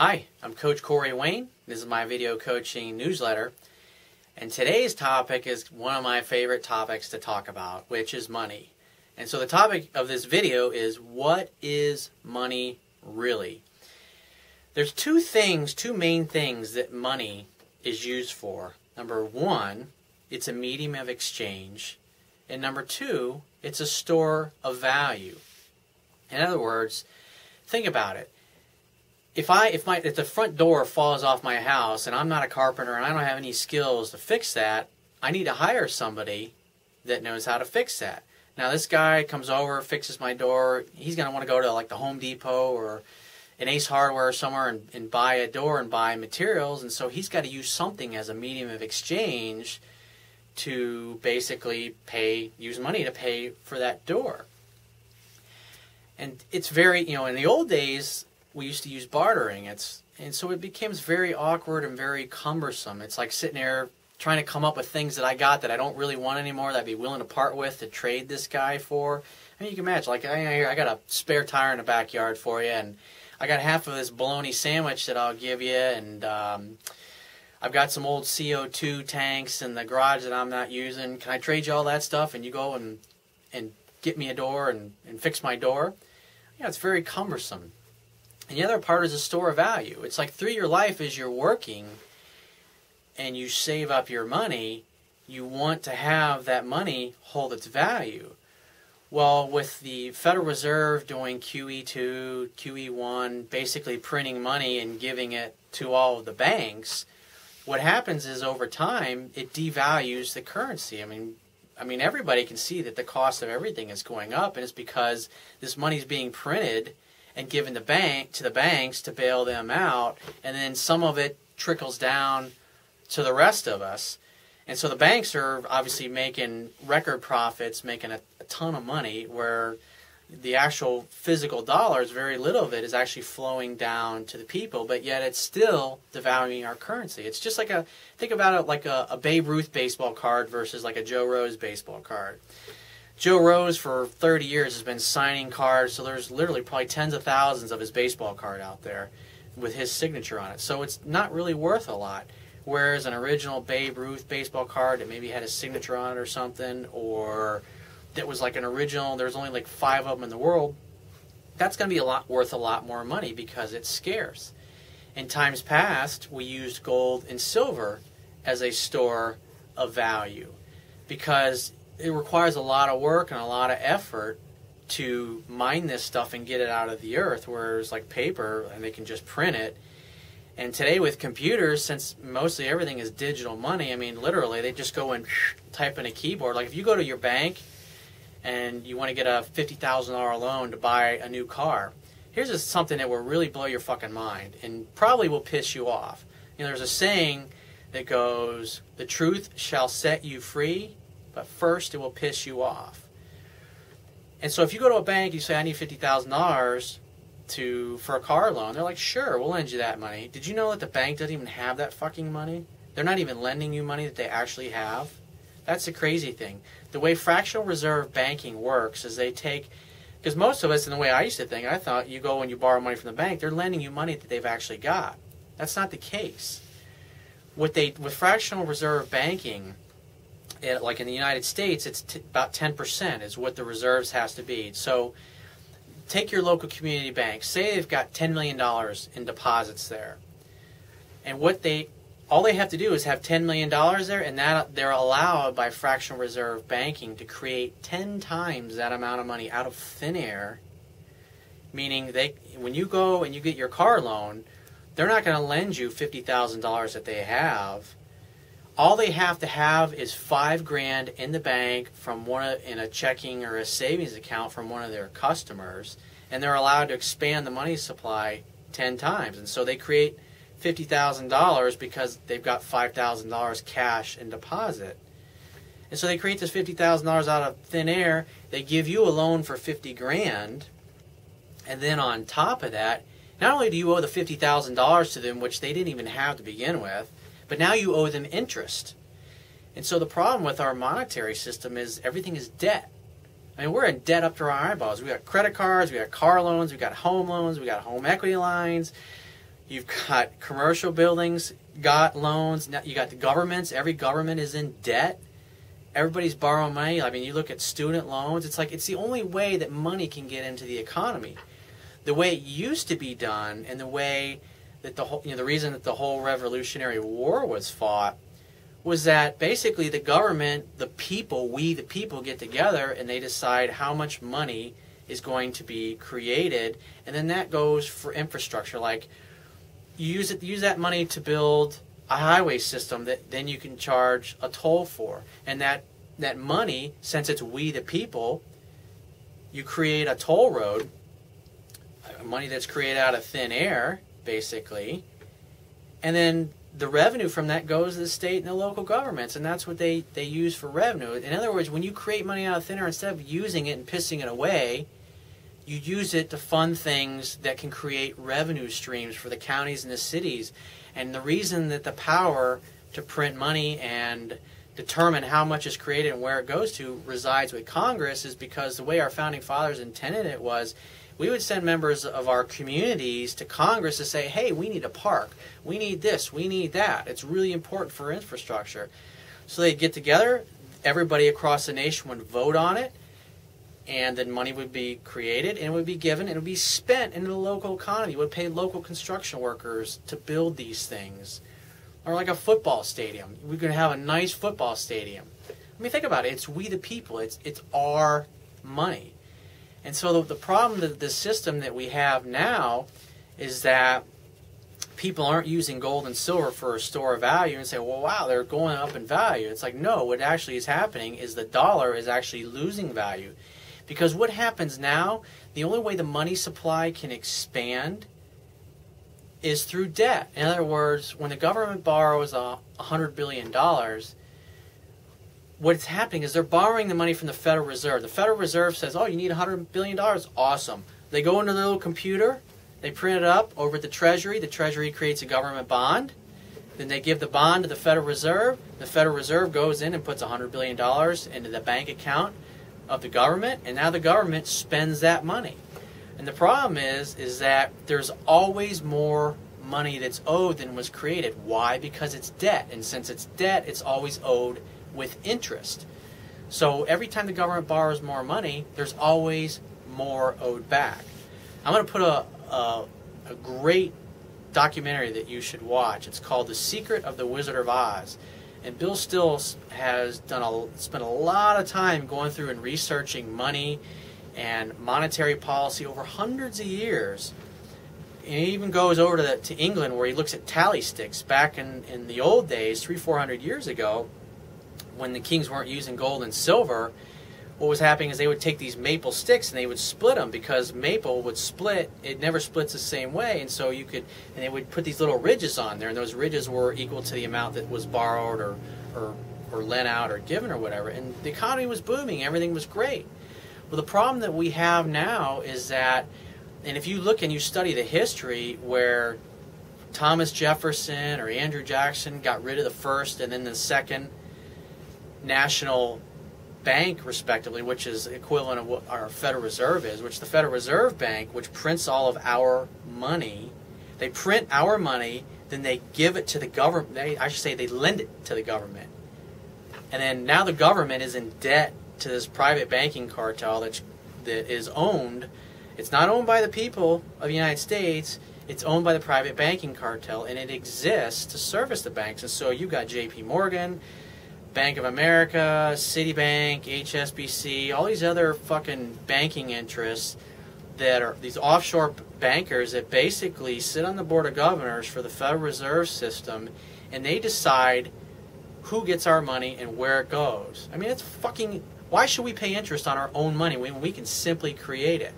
Hi, I'm Coach Corey Wayne. This is my video coaching newsletter. And today's topic is one of my favorite topics to talk about, which is money. And so the topic of this video is, what is money really? There's two main things that money is used for. Number one, it's a medium of exchange. And number two, it's a store of value. In other words, think about it. If the front door falls off my house and I'm not a carpenter and I don't have any skills to fix that, I need to hire somebody that knows how to fix that. Now this guy comes over, fixes my door. He's going to want to go to like the Home Depot or an Ace Hardware somewhere and buy a door and buy materials. And so he's got to use something as a medium of exchange to basically use money to pay for that door. And it's very, in the old days, we used to use bartering. And so it becomes very awkward and very cumbersome. It's like sitting there trying to come up with things that I got that I don't really want anymore, that I'd be willing to part with to trade this guy for. I mean, you can imagine, like, I got a spare tire in the backyard for you, and I got half of this bologna sandwich that I'll give you, and I've got some old CO2 tanks in the garage that I'm not using. Can I trade you all that stuff? And you go and get me a door and fix my door. It's very cumbersome. And the other part is a store of value. It's like through your life as you're working and you save up your money, you want to have that money hold its value. Well, with the Federal Reserve doing QE2, QE1, basically printing money and giving it to all of the banks, what happens is over time it devalues the currency. I mean everybody can see that the cost of everything is going up, and it's because this money is being printed and given to the banks to bail them out, and then some of it trickles down to the rest of us. And so the banks are obviously making record profits, making a ton of money, where the actual physical dollars, very little of it is actually flowing down to the people, but yet it's still devaluing our currency. It's just like think about it like a Babe Ruth baseball card versus like a Joe Rose baseball card. Joe Rose for 30 years has been signing cards, so there's literally probably tens of thousands of his baseball card out there with his signature on it. So it's not really worth a lot. Whereas an original Babe Ruth baseball card that maybe had his signature on it or something, or that was like an original, there's only like 5 of them in the world, that's going to be worth a lot more money because it's scarce. In times past, we used gold and silver as a store of value because it requires a lot of work and a lot of effort to mine this stuff and get it out of the earth, whereas like paper, and they can just print it. And today with computers, since mostly everything is digital money, I mean literally they just go and type in a keyboard. Like if you go to your bank and you want to get a $50,000 loan to buy a new car, here's just something that will really blow your fucking mind and probably will piss you off. There's a saying that goes, the truth shall set you free, but first it will piss you off. And so if you go to a bank, you say, I need $50,000 for a car loan, they're like, sure, we'll lend you that money. Did you know that the bank doesn't even have that fucking money? They're not even lending you money that they actually have. That's the crazy thing. The way fractional reserve banking works is they take, because most of us, in the way I used to think, I thought you go and you borrow money from the bank, they're lending you money that they've actually got. That's not the case. With fractional reserve banking, like in the United States, it's about 10% is what the reserves has to be. So take your local community bank. Say they've got $10 million in deposits there. And all they have to do is have $10 million there, and that they're allowed by fractional reserve banking to create 10 times that amount of money out of thin air. Meaning when you go and you get your car loan, they're not going to lend you $50,000 that they have. All they have to have is $5,000 in the bank in a checking or a savings account from one of their customers, and they're allowed to expand the money supply 10 times. And so they create $50,000 because they've got $5,000 cash in deposit. And so they create this $50,000 out of thin air. They give you a loan for $50,000, and then on top of that, not only do you owe the $50,000 to them, which they didn't even have to begin with, but now you owe them interest. And so the problem with our monetary system is everything is debt. I mean, we're in debt up to our eyeballs. We got credit cards, we got car loans, we got home equity lines. You've got commercial buildings got loans. Now you got the governments. Every government is in debt. Everybody's borrowing money. I mean, you look at student loans. It's like it's the only way that money can get into the economy. The way it used to be done, and the way that the reason that the whole Revolutionary War was fought, was that basically the government, the people, we the people get together and they decide how much money is going to be created, and then that goes for infrastructure. Like you use that money to build a highway system that then you can charge a toll for, and that money, since it's we the people, you create a toll road, money that's created out of thin air, basically, and then the revenue from that goes to the state and the local governments, and that's what they use for revenue. In other words, when you create money out of thin air, instead of using it and pissing it away, you use it to fund things that can create revenue streams for the counties and the cities. And the reason that the power to print money and determine how much is created and where it goes to resides with Congress is because the way our founding fathers intended it was we would send members of our communities to Congress to say, hey, we need a park, we need this, we need that. It's really important for infrastructure. So they'd get together, everybody across the nation would vote on it, and then money would be created and it would be given and it would be spent into the local economy. It would pay local construction workers to build these things. Or like a football stadium. We're going to have a nice football stadium. I mean, think about it. It's we the people. It's our money. And so the problem that the system that we have now is that people aren't using gold and silver for a store of value and say, well, wow, they're going up in value. It's like, no, what actually is happening is the dollar is actually losing value. Because what happens now, the only way the money supply can expand is through debt. In other words, when the government borrows $100 billion, what's happening is they're borrowing the money from the Federal Reserve. The Federal Reserve says, oh, you need $100 billion? Awesome. They go into their little computer, they print it up over at the Treasury creates a government bond, then they give the bond to the Federal Reserve goes in and puts $100 billion into the bank account of the government, and now the government spends that money. And the problem is that there's always more money that's owed than was created. Why? Because it's debt, and since it's debt, it's always owed with interest. So every time the government borrows more money, there's always more owed back. I'm going to put a great documentary that you should watch. It's called The Secret of the Wizard of Oz. And Bill Stills has spent a lot of time going through and researching money and monetary policy over hundreds of years. And he even goes over to England where he looks at tally sticks back in the old days, 300-400 years ago, when the kings weren't using gold and silver. What was happening is they would take these maple sticks and they would split them, because maple would split, it never splits the same way, and so and they would put these little ridges on there, and those ridges were equal to the amount that was borrowed or lent out or given or whatever, and the economy was booming, everything was great. Well, the problem that we have now is that, and if you look and you study the history where Thomas Jefferson or Andrew Jackson got rid of the first and then the second national bank, respectively, which is equivalent of what our Federal Reserve is, which the Federal Reserve Bank, which prints all of our money, they print our money, then they give it to the government. They lend it to the government. And then now the government is in debt to this private banking cartel that is owned. It's not owned by the people of the United States. It's owned by the private banking cartel, and it exists to service the banks. And so you've got J.P. Morgan, Bank of America, Citibank, HSBC, all these other fucking banking interests that are these offshore bankers that basically sit on the board of governors for the Federal Reserve System, and they decide who gets our money and where it goes. I mean, it's fucking... Why should we pay interest on our own money when we can simply create it?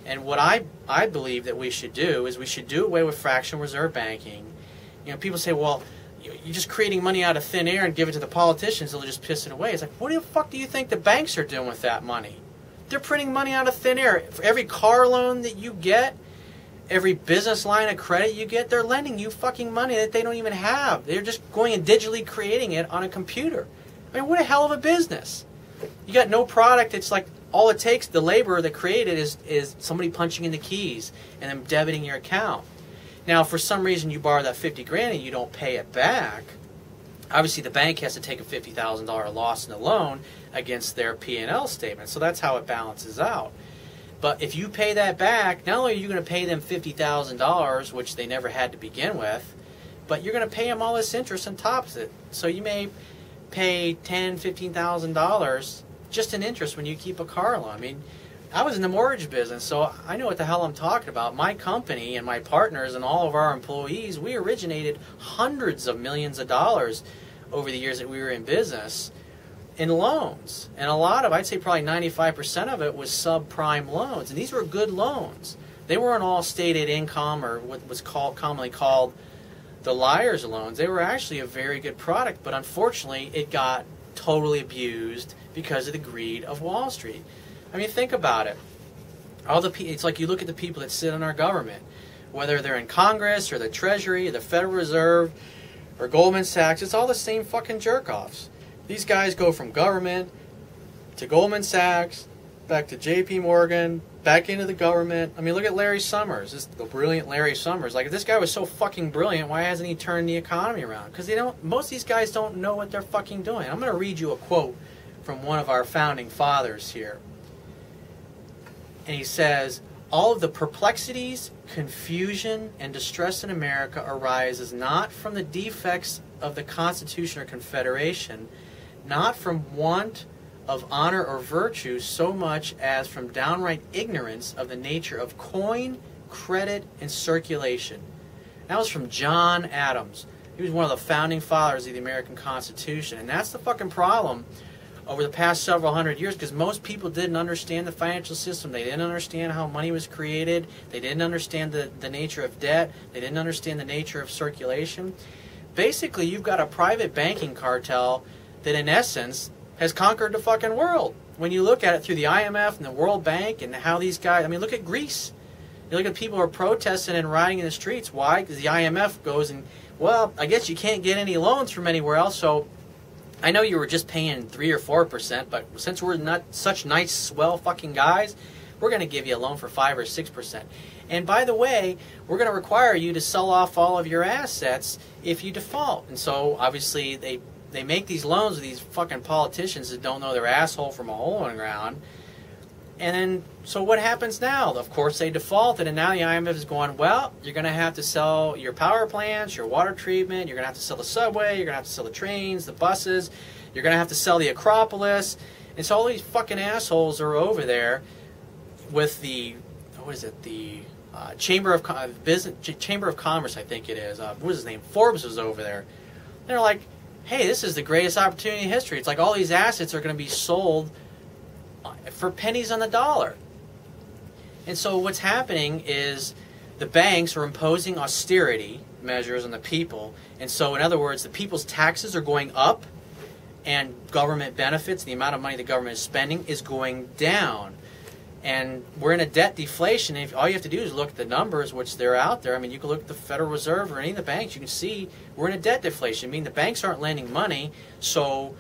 And what I believe that we should do is we should do away with fractional reserve banking. You know, people say, well, you're just creating money out of thin air and give it to the politicians, they'll just piss it away. It's like, what the fuck do you think the banks are doing with that money? They're printing money out of thin air. For every car loan that you get, every business line of credit you get, they're lending you fucking money that they don't even have. They're just going and digitally creating it on a computer. I mean, what a hell of a business. You got no product. It's like all it takes, the labor that created is somebody punching in the keys and then debiting your account. Now, if for some reason you borrow that 50 grand and you don't pay it back, obviously the bank has to take a $50,000 loss in the loan against their P&L statement. So that's how it balances out. But if you pay that back, not only are you going to pay them $50,000, which they never had to begin with, but you're going to pay them all this interest on top of it. So you may pay $10,000, $15,000 just in interest when you keep a car loan. I mean, I was in the mortgage business, so I know what the hell I'm talking about. My company and my partners and all of our employees, we originated hundreds of millions of dollars over the years that we were in business in loans. And a lot of, I'd say probably 95% of it was subprime loans. And these were good loans. They weren't all stated income or what was commonly called the liar's loans. They were actually a very good product, but unfortunately it got totally abused because of the greed of Wall Street. I mean, think about it. It's like you look at the people that sit in our government, whether they're in Congress or the Treasury or the Federal Reserve or Goldman Sachs, it's all the same fucking jerk-offs. These guys go from government to Goldman Sachs, back to J.P. Morgan, back into the government. I mean, look at Larry Summers, the brilliant Larry Summers. Like, if this guy was so fucking brilliant, why hasn't he turned the economy around? Because most of these guys don't know what they're fucking doing. I'm going to read you a quote from one of our founding fathers here. And he says, "All of the perplexities, confusion, and distress in America arises not from the defects of the Constitution or Confederation, not from want of honor or virtue, so much as from downright ignorance of the nature of coin, credit, and circulation." That was from John Adams. He was one of the founding fathers of the American Constitution. And that's the fucking problem over the past several hundred years, because most people didn't understand the financial system. They didn't understand how money was created. They didn't understand the nature of debt. They didn't understand the nature of circulation. Basically, you've got a private banking cartel that, in essence, has conquered the fucking world. When you look at it through the IMF and the World Bank and how these guys, I mean, look at Greece. You look at people who are protesting and rioting in the streets. Why? Because the IMF goes and, well, I guess you can't get any loans from anywhere else, so I know you were just paying 3 or 4%, but since we're not such nice, swell fucking guys, we're going to give you a loan for 5 or 6%. And by the way, we're going to require you to sell off all of your assets if you default. And so, obviously, they make these loans with these fucking politicians that don't know their asshole from a hole in the ground. And then, so what happens now? Of course, they defaulted, and now the IMF is going, well, you're going to have to sell your power plants, your water treatment, you're going to have to sell the subway, you're going to have to sell the trains, the buses, you're going to have to sell the Acropolis. And so all these fucking assholes are over there with the, what is it, the Chamber of Commerce, I think it is. What was his name? Forbes was over there. They're like, hey, this is the greatest opportunity in history. It's like all these assets are going to be sold for pennies on the dollar. And so what's happening is the banks are imposing austerity measures on the people. And so, in other words, the people's taxes are going up and government benefits, the amount of money the government is spending, is going down. And we're in a debt deflation. If all you have to do is look at the numbers, which they're out there. I mean, you can look at the Federal Reserve or any of the banks. You can see we're in a debt deflation. I mean, the banks aren't lending money, so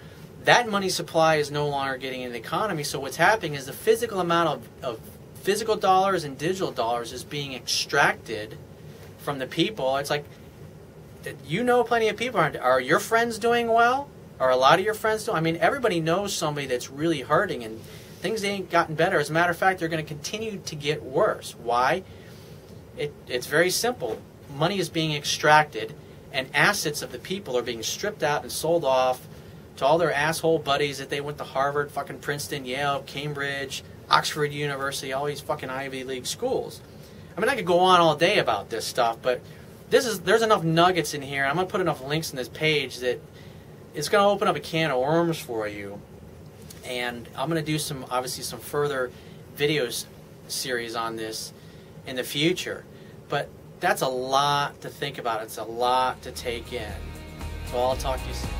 that money supply is no longer getting in the economy. So what's happening is the physical amount of physical dollars and digital dollars is being extracted from the people. It's like, you know, plenty of people. Are your friends doing well? Are a lot of your friends doing? I mean, everybody knows somebody that's really hurting, and things ain't gotten better. As a matter of fact, they're going to continue to get worse. Why? It's very simple. Money is being extracted, and assets of the people are being stripped out and sold off to all their asshole buddies that they went to Harvard, fucking Princeton, Yale, Cambridge, Oxford University, all these fucking Ivy League schools. I mean, I could go on all day about this stuff, but there's enough nuggets in here. I'm going to put enough links in this page that it's going to open up a can of worms for you. And I'm going to do obviously some further videos series on this in the future. But that's a lot to think about. It's a lot to take in. So I'll talk to you soon.